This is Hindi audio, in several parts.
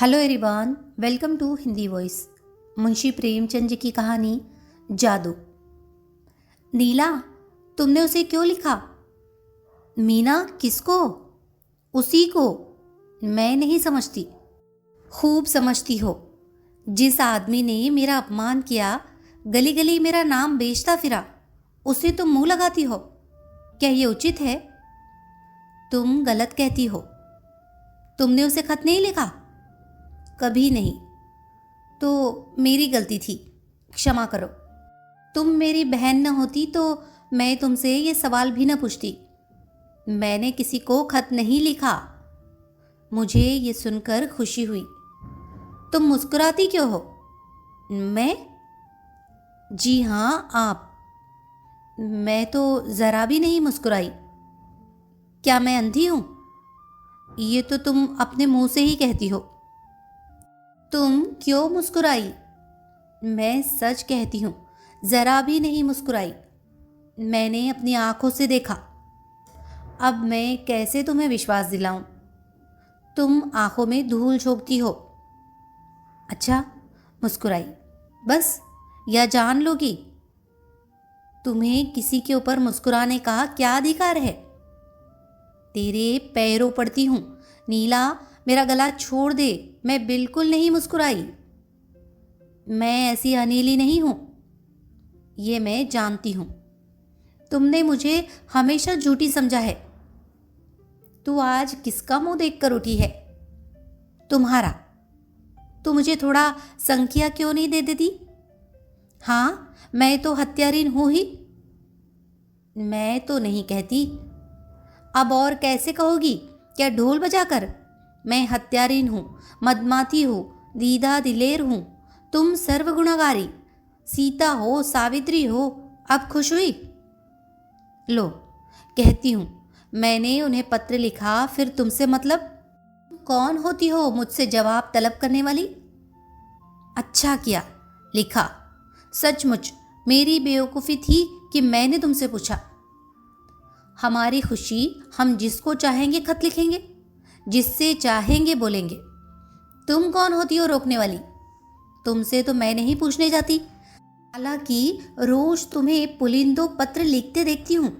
Hello everyone, welcome to Hindi voice. Munshi Premchand ji की कहानी जादू। नीला, तुमने उसे क्यों लिखा? मीना, किसको? उसी को। मैं नहीं समझती। खूब समझती हो। जिस आदमी ने मेरा अपमान किया, गली गली मेरा नाम बेचता फिरा, उसे तुम मुंह लगाती हो। क्या ये उचित है? तुम गलत कहती हो। तुमने उसे खत नहीं लिखा? कभी नहीं। तो मेरी गलती थी, क्षमा करो। तुम मेरी बहन न होती तो मैं तुमसे ये सवाल भी न पूछती। मैंने किसी को खत नहीं लिखा। मुझे ये सुनकर खुशी हुई। तुम मुस्कुराती क्यों हो? मैं? जी हाँ, आप। मैं तो ज़रा भी नहीं मुस्कुराई। क्या मैं अंधी हूँ? ये तो तुम अपने मुंह से ही कहती हो। तुम क्यों मुस्कुराई? मैं सच कहती हूँ, ज़रा भी नहीं मुस्कुराई। मैंने अपनी आंखों से देखा। अब मैं कैसे तुम्हें विश्वास दिलाऊं? तुम आंखों में धूल झोंकती हो। अच्छा, मुस्कुराई बस, या जान लोगी? तुम्हें किसी के ऊपर मुस्कुराने का क्या अधिकार है? तेरे पैरों पड़ती हूँ नीला, मेरा गला छोड़ दे। मैं बिल्कुल नहीं मुस्कुराई। मैं ऐसी अनिली नहीं हूँ, ये मैं जानती हूँ। तुमने मुझे हमेशा झूठी समझा है। तू आज किसका मुंह देखकर उठी है? तुम्हारा। तू मुझे थोड़ा संख्या क्यों नहीं दे देती? हाँ, मैं तो हत्यारीन हूँ ही। मैं तो नहीं कहती। अब और कैसे कहोगी? क्या ढोल बजाकर? मैं हत्यारीन हूँ, मदमाती हूँ, दीदा दिलेर हूँ। तुम सर्वगुणाकारी, सीता हो, सावित्री हो। अब खुश हुई? लो, कहती हूँ, मैंने उन्हें पत्र लिखा, फिर तुमसे मतलब? कौन होती हो मुझसे जवाब तलब करने वाली? अच्छा किया, लिखा। सचमुच मेरी बेवकूफ़ी थी कि मैंने तुमसे पूछा। हमारी खुशी, हम जिसको चाहेंगे खत लिखेंगे, जिससे चाहेंगे बोलेंगे। तुम कौन होती हो रोकने वाली? तुमसे तो मैं नहीं पूछने जाती। हालांकि रोज तुम्हें पुलिंदो पत्र लिखते देखती हूँ।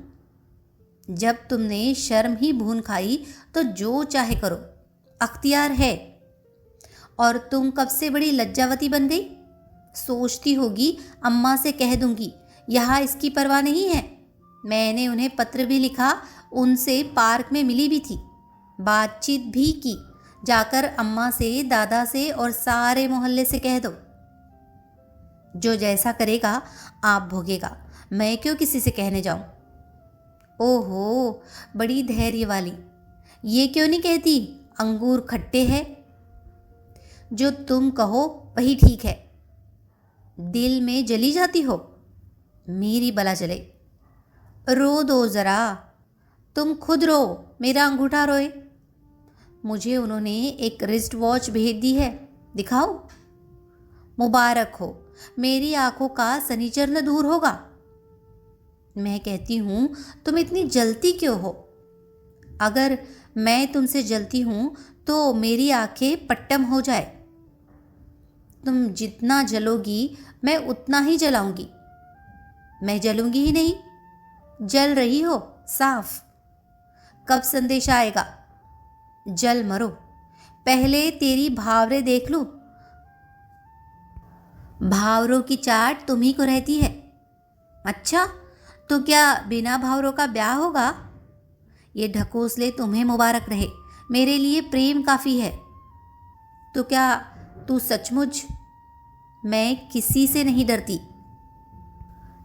जब तुमने शर्म ही भून खाई तो जो चाहे करो, अख्तियार है। और तुम कब से बड़ी लज्जावती बन गई? सोचती होगी अम्मा से कह दूंगी, यहाँ इसकी परवाह नहीं है। मैंने उन्हें पत्र भी लिखा, उनसे पार्क में मिली भी थी, बातचीत भी की। जाकर अम्मा से, दादा से और सारे मोहल्ले से कह दो। जो जैसा करेगा आप भोगेगा, मैं क्यों किसी से कहने जाऊं? ओहो, बड़ी धैर्य वाली। ये क्यों नहीं कहती अंगूर खट्टे हैं? जो तुम कहो वही ठीक है। दिल में जली जाती हो? मेरी बला जले। रो दो ज़रा। तुम खुद रो, मेरा अंगूठा रोए। मुझे उन्होंने एक रिस्ट वॉच भेज दी है, दिखाओ। मुबारक हो, मेरी आंखों का सनीचर न दूर होगा। मैं कहती हूँ, तुम इतनी जलती क्यों हो? अगर मैं तुमसे जलती हूँ तो मेरी आंखें पट्टम हो जाए। तुम जितना जलोगी मैं उतना ही जलाऊंगी। मैं जलूंगी ही नहीं, जल रही हो साफ। कब संदेश आएगा? जल मरो, पहले तेरी भावरे देख लूं। भावरों की चाट तुम्ही को रहती है। अच्छा, तो क्या बिना भावरों का ब्याह होगा? ये ढकोसले तुम्हें मुबारक रहे, मेरे लिए प्रेम काफ़ी है। तो क्या तू सचमुच? मैं किसी से नहीं डरती।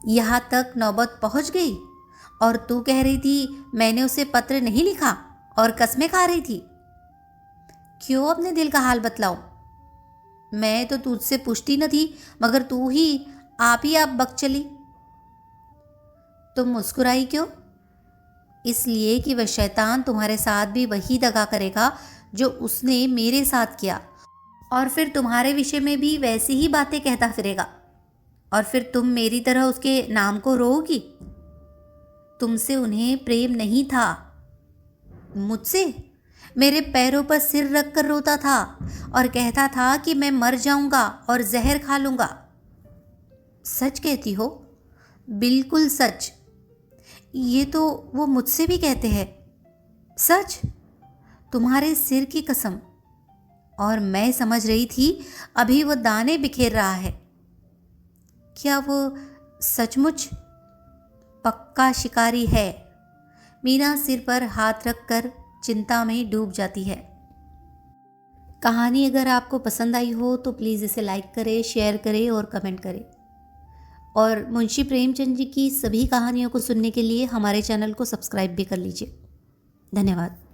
यहाँ तक नौबत पहुँच गई और तू कह रही थी मैंने उसे पत्र नहीं लिखा और कसमें खा रही थी। क्यों अपने दिल का हाल बतलाऊं? मैं तो तुझसे पूछती न थी, मगर तू ही आप बक चली। तुम मुस्कुराई क्यों? इसलिए कि वह शैतान तुम्हारे साथ भी वही दगा करेगा जो उसने मेरे साथ किया, और फिर तुम्हारे विषय में भी वैसी ही बातें कहता फिरेगा, और फिर तुम मेरी तरह उसके नाम को रोओगी। तुमसे उन्हें प्रेम नहीं था, मुझसे? मेरे पैरों पर सिर रख कर रोता था और कहता था कि मैं मर जाऊंगा और जहर खा लूंगा। सच कहती हो? बिल्कुल सच। ये तो वो मुझसे भी कहते हैं। सच? तुम्हारे सिर की कसम। और मैं समझ रही थी अभी वो दाने बिखेर रहा है। क्या वो सचमुच पक्का शिकारी है? मीना सिर पर हाथ रखकर चिंता में डूब जाती है। कहानी अगर आपको पसंद आई हो तो प्लीज़ इसे लाइक करें, शेयर करें और कमेंट करें। और मुंशी प्रेमचंद जी की सभी कहानियों को सुनने के लिए हमारे चैनल को सब्सक्राइब भी कर लीजिए। धन्यवाद।